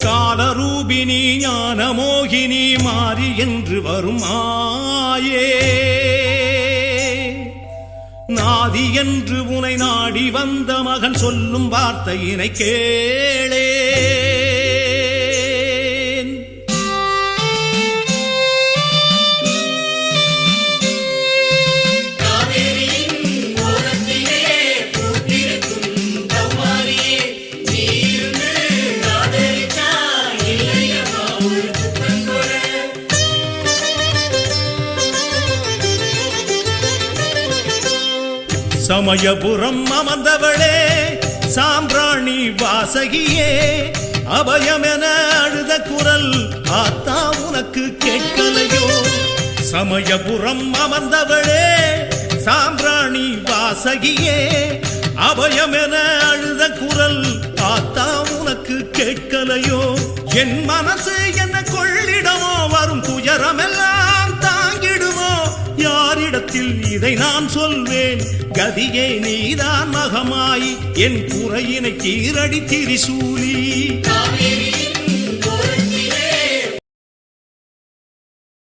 காலரூபிணி ஞானமோகினி மாறி என்று வரும் ஆயே நாதி என்று உனை நாடி வந்த மகன் சொல்லும் வார்த்தையினை கேளே சமயபுரம் அமர்ந்தவளே சாம்பிராணி வாசகியே அபயமென அழுத குரல் ஆத்தா உனக்கு கேட்கலையோ சமயபுரம் அமர்ந்தவளே சாம்பிராணி வாசகியே அபயமென அழுத குரல் ஆத்தா உனக்கு கேட்கலையோ என் மனசு என்ன கொள்ளிடமோ வரும் துயரமெல்லாம் தாங்கிடுமோ யாரிடத்தில் இதை நான் சொல்வேன் கதியே நீதான் மகமாயி என் குறையினை கீரடி திரிசூலி